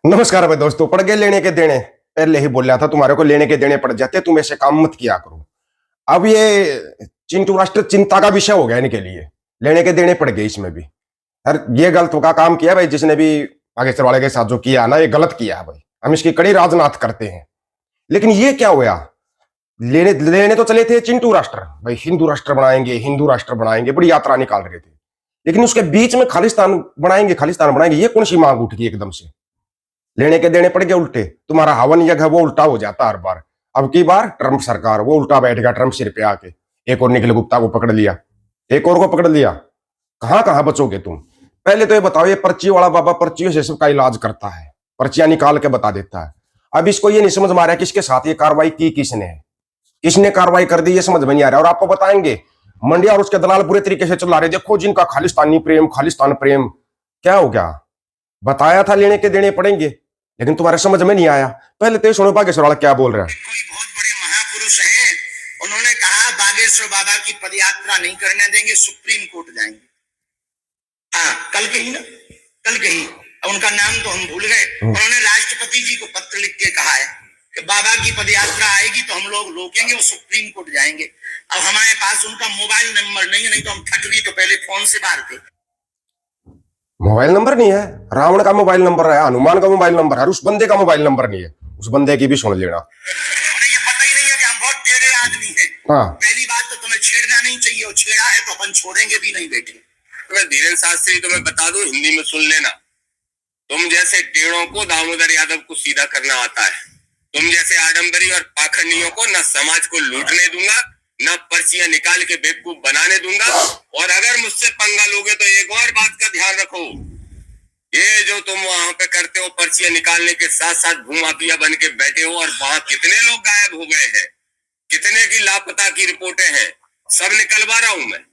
नमस्कार भाई दोस्तों। पड़ गए लेने के देने। पहले ही बोल रहा था तुम्हारे को लेने के देने पड़ जाते, तुम ऐसे काम मत किया करो। अब ये चिंटू राष्ट्र चिंता का विषय हो गया इनके लिए। लेने के देने पड़ गए इसमें भी। यार ये गलत का काम किया भाई, जिसने भी बागेश्वर वाले के साथ जो किया ना, ये गलत किया है भाई। हम इसकी कड़ी राजनाथ करते हैं। लेकिन ये क्या हुआ? लेने लेने तो चले थे चिंटू राष्ट्र भाई, हिंदू राष्ट्र बनाएंगे, हिंदू राष्ट्र बनाएंगे, बड़ी यात्रा निकाल रहे थे। लेकिन उसके बीच में खालिस्तान बनाएंगे, खालिस्तान बनाएंगे, ये कौन सी मांग उठ गई एकदम से? लेने के देने पड़ गए उल्टे। तुम्हारा हवन यज्ञ है वो उल्टा हो जाता हर बार। अब की बार ट्रंप सरकार वो उल्टा बैठ गया, ट्रंप सिर पे आके। एक और निखिल गुप्ता को पकड़ लिया, एक और को पकड़ लिया। कहां कहां बचोगे तुम? पहले तो ये बताओ, ये पर्ची वाला बाबा पर्चियों से सबका इलाज करता है, पर्चियां निकाल के बता देता है। अब इसको ये नहीं समझ में आ रहा किसके साथ ये कार्रवाई की किसने है, किसने कार्रवाई कर दी, ये समझ में नहीं आ रहा। और आपको बताएंगे मंडिया और उसके दलाल बुरे तरीके से चला रहे, देखो जिनका खालिस्तानी प्रेम, खालिस्तान प्रेम। क्या हो गया? बताया था लेने के देने पड़ेंगे, लेकिन तुम्हारे समझ में नहीं आया। पहले तो सुनो बागेश्वर वाला क्या बोल रहा है। कोई बहुत बड़े महापुरुष हैं, उन्होंने कहा बागेश्वर बाबा की पदयात्रा नहीं करने देंगे, सुप्रीम कोर्ट जाएंगे। हाँ, कल कही ना, कल कही। उनका नाम तो हम भूल गए। उन्होंने राष्ट्रपति जी को पत्र लिख के कहा है कि बाबा की पदयात्रा आएगी तो हम लोग रोकेंगे और सुप्रीम कोर्ट जाएंगे। अब हमारे पास उनका मोबाइल नंबर नहीं है, नहीं तो हम ठग भी तो पहले फोन से मारते। मोबाइल नंबर नहीं है, रावण का मोबाइल नंबर है, हनुमान का मोबाइल नंबर है, उस बंदे का मोबाइल नंबर नहीं है। उस बंदे की भी सुन लेना। उन्हें ये पता ही नहीं है कि हम बहुत टेढ़े आदमी हैं। हाँ। पहली बात तो तुम्हें छेड़ना नहीं चाहिए, और छेड़ा है तो अपन छोड़ेंगे भी नहीं बेटे। मैं धीरेन्द्र शास्त्री तुम्हें बता दूं, हिंदी में सुन लेना। तुम जैसे टेढ़ों को दामोदर यादव को सीधा करना आता है। तुम जैसे आडंबरी और पाखंडियों को न समाज को लूटने दूंगा, न पर्चियां निकाल के बेवकूफ बनाने दूंगा। और अगर मुझसे पंगा लोगे तो एक और बात का ध्यान रखो, ये जो तुम वहां पे करते हो पर्चियां निकालने के साथ साथ भूमाफिया बन के बैठे हो, और वहां कितने लोग गायब हो गए हैं, कितने की लापता की रिपोर्टें हैं, सब निकलवा रहा हूं मैं।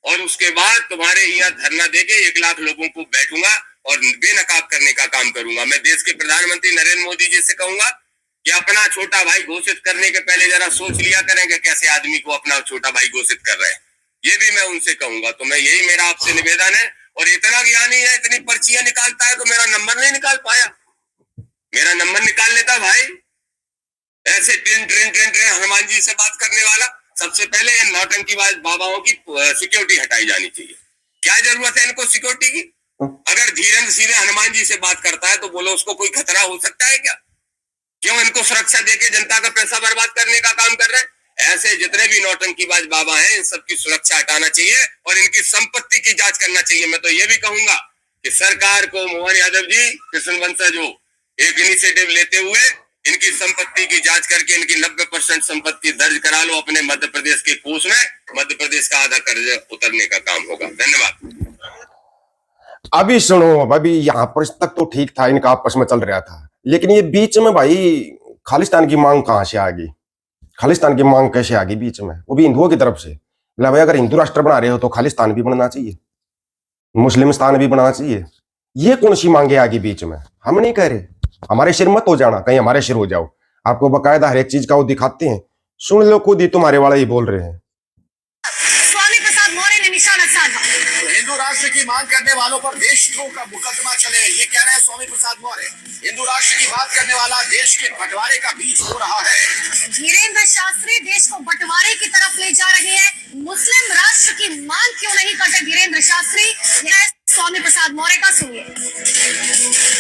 और उसके बाद तुम्हारे यहाँ धरना देके 1 लाख लोगों को बैठूंगा और बेनकाब करने का काम करूंगा। मैं देश के प्रधानमंत्री नरेंद्र मोदी जी से कहूंगा कि अपना छोटा भाई घोषित करने के पहले जरा सोच लिया करेंगे कैसे आदमी को अपना छोटा भाई घोषित कर रहे हैं। ये भी मैं उनसे कहूंगा। तो मैं यही मेरा आपसे निवेदन है। और इतना ज्ञानी है, इतनी पर्चियां निकालता है, तो मेरा नंबर नहीं निकाल पाया। मेरा नंबर निकाल लेता भाई। ऐसे train train train train Hanuman ji से बात करने वाला। सबसे पहले इन नौटंकीबाज बाबाओं की सिक्योरिटी हटाई जानी चाहिए। क्या जरूरत है इनको सिक्योरिटी की? अगर धीरेन्द्र सीधे हनुमान जी से बात करता है तो बोलो उसको कोई खतरा हो सकता है क्या? क्यों इनको सुरक्षा देके जनता का पैसा बर्बाद करने का काम कर रहे हैं? ऐसे जितने भी नौटंकीबाज बाबा हैं, इन सबकी सुरक्षा हटाना चाहिए और इनकी संपत्ति की जांच करना चाहिए। मैं तो ये भी कहूंगा कि सरकार को मोहन यादव जी, कृष्ण वंशज हो, एक इनिशिएटिव लेते हुए इनकी संपत्ति की जांच करके इनकी 90% संपत्ति दर्ज करा लो अपने मध्य प्रदेश के कोष में। मध्य प्रदेश का आधा कर्ज उतरने का काम होगा। धन्यवाद। अभी सुनो, अभी यहाँ पर तक तो ठीक था, इनका आपस में चल रहा था। लेकिन ये बीच में भाई खालिस्तान की मांग कहां से आ गई? खालिस्तान की मांग कैसे आ गई बीच में, वो भी हिंदुओं की तरफ से? भाई अगर हिंदू राष्ट्र बना रहे हो तो खालिस्तान भी बनना चाहिए, मुस्लिमिस्तान भी बनाना चाहिए। ये कौन सी मांगे आ गई बीच में? हम नहीं कह रहे, हमारे सिर मत हो जाना, कहीं हमारे सिर हो जाओ। आपको बकायदा हर एक चीज का वो दिखाते हैं, सुन लो। खुद ही तुम्हारे वाला ही बोल रहे हैं। स्वामी प्रसाद मौर्य ने निशाना साधा। हिंदू राष्ट्र की मांग करने वालों पर देशद्रोह का मुकदमा चले, ये कह रहे हैं स्वामी प्रसाद मौर्य। हिंदू राष्ट्र की बात करने वाला देश के बंटवारे का बीज हो रहा है। धीरेन्द्र शास्त्री देश को बंटवारे की तरफ ले जा रहे हैं। मुस्लिम राष्ट्र की मांग क्यों नहीं करते धीरेन्द्र शास्त्री? यह स्वामी प्रसाद मौर्य का सुनिए।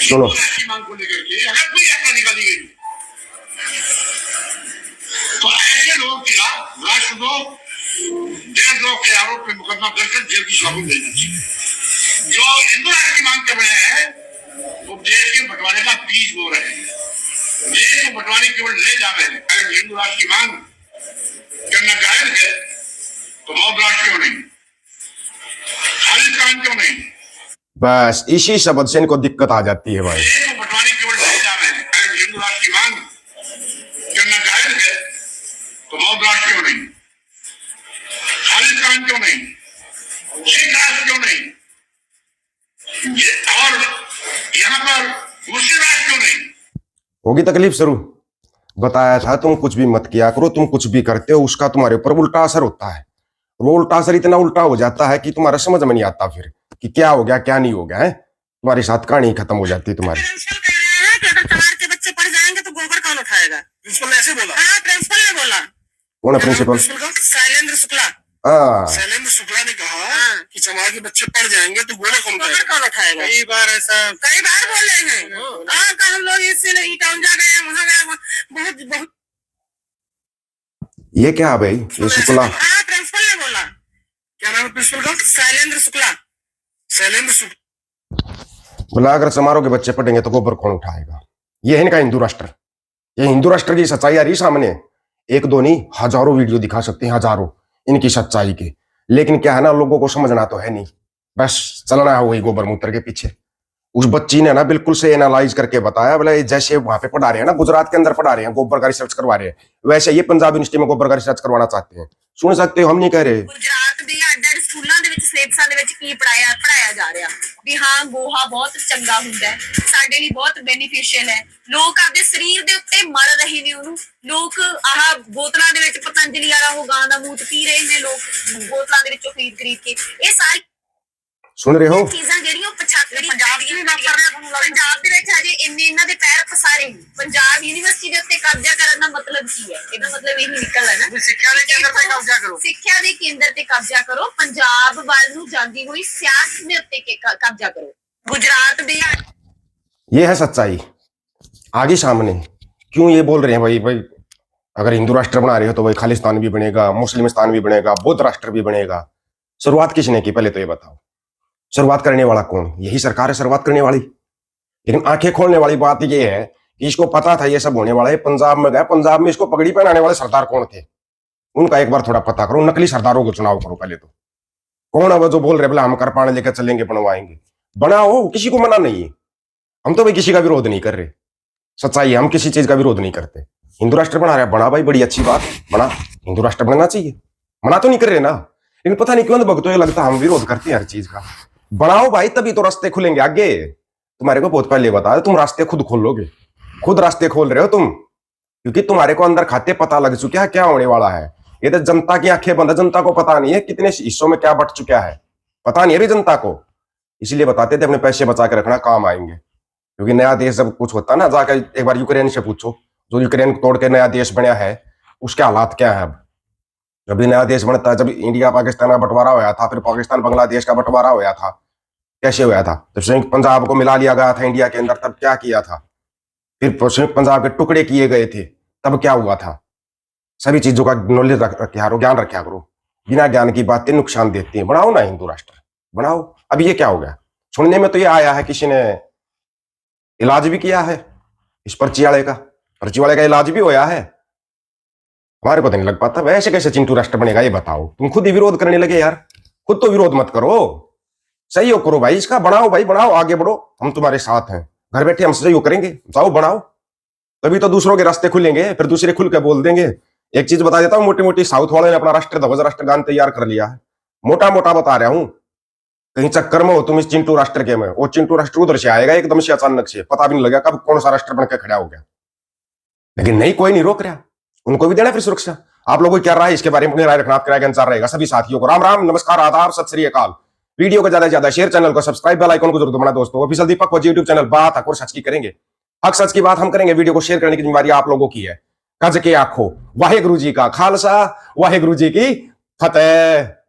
सुनो। मांग को लेकर के अगर कोई यात्रा निकाली गई तो ऐसे लोगों के खिलाफ राष्ट्रद्रोह, देशद्रोह के आरोप में मुकदमा दर्ज कर जेल की सलाखों में भेजना चाहिए। जो हिंदू राष्ट्र की मांग कर रहे हैं वो देश के बंटवारे का बीज बो रहे हैं। देश को बंटवारे केवल ले जा रहे हैं। अगर हिंदू राष्ट्र की मांग करना जायज है तो मौत राष्ट्र क्यों नहीं, खालिस्तान क्यों नहीं? बस इसी शब्द से इनको दिक्कत आ जाती है भाई। देश को बंटवारे केवल ले जा रहे हैं। अगर हिंदू राष्ट्र की मांग करना जायज है तो मौत राष्ट्र क्यों नहीं, खालिस्तान क्यों नहीं, सिख राष्ट्र क्यों नहीं, और यहाँ पर मुस्लिम राष्ट्र क्यों नहीं? होगी तकलीफ शुरू। बताया था तुम कुछ भी मत किया करो, तुम कुछ भी करते हो उसका तुम्हारे ऊपर उल्टा असर होता है। वो उल्टा असर इतना उल्टा हो जाता है कि तुम्हारा समझ में नहीं आता फिर कि क्या हो गया क्या नहीं हो गया है। तुम्हारे साथ कहानी खत्म हो जाती है तुम्हारी। अगर चमार के बच्चे पढ़ जाएंगे तो गोबर कौन उठाएगा? प्रिंसिपल ने ऐसे बोला? हाँ, प्रिंसिपल ने बोला। कौन है प्रिंसिपल? शैलेंद्र शुक्ला। हाँ, शैलेंद्र शुक्ला ने कहा हाँ। कि चमार के बच्चे पढ़ जाएंगे तो गोबर कौन उठाएगा? कई बार ऐसा कई बार बोले हैं। हाँ, का हम लोग इससे नहीं टाउन जा गए, वहाँ गए, बहुत बहुत। ये क्या है भाई, ये शुक्ला? हाँ, प्रिंसिपल ने बोला। क्या नाम है प्रिंसिपल का? शैलेंद्र शुक्ला। शैलेंद्र शुक्ला। बोला अगर समारोह के बच्चे पढ़ेंगे तो गोबर कौन उठाएगा? ये है इनका हिंदू राष्ट्र। ये हिंदू राष्ट्र की सच्चाई आ रही सामने। एक दो नहीं, हजारों वीडियो दिखा सकते हैं, हजारों इनकी सच्चाई के। लेकिन क्या है ना, लोगों को समझना तो है नहीं, बस चलना है वही गोबर मूत्र के पीछे। उस बच्ची ने ना बिल्कुल से एनालाइज करके बताया, बोले जैसे वहां पे पढ़ा रहे हैं ना, गुजरात के अंदर पढ़ा रहे हैं, गोबर का रिसर्च करवा रहे हैं, वैसे ये पंजाब यूनिवर्सिटी में गोबर का रिसर्च करवाना चाहते हैं। सुन सकते हो, हम नहीं कह रहे। ਗੁਜਰਾਤ ਦੇ ਅੱਡ-ਅੱਡ ਸਕੂਲਾਂ ਦੇ ਵਿੱਚ ਸਿਲੇਬਸਾਂ ਦੇ ਵਿੱਚ ਕੀ ਪੜਾਇਆ ਜਾ ਰਿਹਾ ਵੀ ਹਾਂ ਗੋਹਾ ਬਹੁਤ ਚੰਗਾ ਹੁੰਦਾ ਹੈ, ਸਾਡੇ ਲਈ ਬਹੁਤ ਬੈਨੀਫੀਸ਼ੀਅਲ ਹੈ। ਲੋਕ ਆਪਦੇ ਸਰੀਰ ਦੇ ਉੱਤੇ ਮਲ ਰਹੇ ਨੇ ਉਹਨੂੰ। ਲੋਕ ਆਹ ਬੋਤਲਾਂ ਦੇ ਵਿੱਚ ਪਤੰਜਲੀ ਵਾਲਾ ਉਹ ਗਾਂ ਦਾ ਮੂਤ ਪੀ ਰਹੇ ਨੇ ਲੋਕ ਬੋਤਲਾਂ ਦੇ ਵਿੱਚੋਂ ਖਰੀਦ ਕੇ। ਇਹ ਸਾਰੀ सुन रहे हो? ਚੀਜ਼ਾਂ ਜਿਹੜੀਆਂ ਪਛਾਤਰੀ ਪੰਜਾਬ ਦੇ ਵਿੱਚ ਹਜੇ ਇੰਨੇ ਇਹਨਾਂ ਦੇ ਪੈਰ ਪਸਾਰੇ ਨਹੀਂ। ਪੰਜਾਬ ਯੂਨੀਵਰਸਿਟੀ ਦੇ ਉੱਤੇ ਕਬਜ਼ਾ ਕਰਨ ਦਾ ਮਤਲਬ ਕੀ ਹੈ? ਇਹਦਾ ਮਤਲਬ ਇਹੀ ਨਿਕਲਦਾ ਨਾ, ਸਿੱਖਿਆ ਦੇ ਕੇਂਦਰ ਤੇ ਕਬਜ਼ਾ ਕਰੋ। ਸਿੱਖਿਆ ਦੇ ਕੇਂਦਰ ਤੇ ਕਬਜ਼ਾ ਕਰੋ, ਪੰਜਾਬ ਵੱਲ ਨੂੰ ਜਾਂਦੀ ਹੋਈ ਸਿਆਸਤ ਦੇ ਉੱਤੇ ਕਬਜ਼ਾ ਕਰੋ। ਗੁਜਰਾਤ ਦੇ ये है सच्चाई आगे सामने। क्यों ये बोल रहे हैं भाई भाई अगर हिंदू राष्ट्र बना रहे हो तो भाई खालिस्तान भी बनेगा, मुस्लिमिस्तान भी बनेगा, बौद्ध राष्ट्र भी बनेगा। शुरुआत किसने की, पहले तो ये बताओ। शुरुआत करने वाला कौन? यही सरकार है शुरुआत करने वाली। लेकिन आंखें खोलने वाली बात ये है कि इसको पता था ये सब होने वाला है। पंजाब में गया, पंजाब में इसको पगड़ी पहनाने वाले सरदार कौन थे, उनका एक बार थोड़ा पता करो। नकली सरदारों को चुनाव करो पहले तो। कौन है वो जो बोल रहे बोला हम करपाने लेकर चलेंगे, बनवाएंगे? बनाओ, किसी को मना नहीं है। हम तो भाई किसी का विरोध नहीं कर रहे, सच्चाई है, हम किसी चीज का विरोध नहीं करते। हिंदू राष्ट्र बना रहे, बना भाई, बड़ी अच्छी बात, बना। हिंदू राष्ट्र बनना चाहिए, मना तो नहीं कर रहे ना। लेकिन पता नहीं क्यों भक्तों ये लगता हम विरोध करते हैं हर चीज का। बनाओ भाई, तभी तो रास्ते खुलेंगे आगे। तुम्हारे को बहुत पहले बताया, तुम रास्ते खुद खोल लोगे, खुद रास्ते खोल रहे हो तुम, क्योंकि तुम्हारे को अंदर खाते पता लग चुका है क्या होने वाला है। ये तो जनता की आंखें बंद है, जनता को पता नहीं है कितने हिस्सों में क्या बट चुका है, पता नहीं है भी जनता को। इसलिए बताते थे अपने पैसे बचा के रखना, काम आएंगे। क्योंकि नया देश जब कुछ होता ना, जाकर एक बार यूक्रेन से पूछो, जो यूक्रेन तोड़ के नया देश बना है, उसके हालात क्या है। अब जब भी नया देश बनता है, जब इंडिया पाकिस्तान का बंटवारा होया था, फिर पाकिस्तान बांग्लादेश का बंटवारा होया था, कैसे होया था? जब संयुक्त पंजाब को मिला लिया गया था इंडिया के अंदर, तब क्या किया था? फिर संयुक्त पंजाब के टुकड़े किए गए थे, तब क्या हुआ था? सभी चीजों का नॉलेज रखा करो, ज्ञान रखा करो। बिना ज्ञान की बातें नुकसान देती हैं। बनाओ ना हिंदू राष्ट्र, बनाओ। अब ये क्या हो गया? सुनने में तो ये आया है किसी ने इलाज भी किया है इस पर्ची वाले का इलाज भी होया है। हमारे को तो नहीं लग पाता। वैसे कैसे चिंटू राष्ट्र बनेगा ये बताओ? तुम खुद ही विरोध करने लगे यार, खुद तो विरोध मत करो, सहयोग करो भाई इसका। बनाओ भाई, बनाओ, आगे बढ़ो, हम तुम्हारे साथ हैं। घर बैठे हम सहयोग करेंगे, जाओ बनाओ, तभी तो दूसरों के रास्ते खुलेंगे। फिर दूसरे खुल के बोल देंगे। एक चीज बता देता हूँ, मोटी मोटी साउथ वाले ने अपना राष्ट्र ध्वज राष्ट्रगान तैयार कर लिया है, मोटा मोटा बता रहा हूँ। कहीं चक्कर में हो तुम इस चिंटू राष्ट्र के में, वो चिंटू राष्ट्र उधर से आएगा एकदम से, अचानक से, पता भी नहीं लगेगा कब कौन सा राष्ट्र बनकर खड़ा हो गया। लेकिन नहीं, कोई नहीं रोक रहा, उनको भी देना फिर सुरक्षा। आप लोगों को क्या राय इसके बारे में अपनी राय रखना, आपकी राय के अनुसार रहेगा। सभी साथियों को राम राम, नमस्कार, आदाब, सत श्री अकाल। वीडियो को ज्यादा से ज्यादा शेयर, चैनल को सब्सक्राइब, बेल आइकन को जरूर दबाना दोस्तों। ऑफिशियल दीपक वजी यूट्यूब चैनल, बात हक और सच की करेंगे, हक सच की बात हम करेंगे। वीडियो को शेयर करने की जिम्मेदारी आप लोगों की है। गज के आखो वाहे गुरु जी का खालसा, वाहे गुरु जी की फतेह।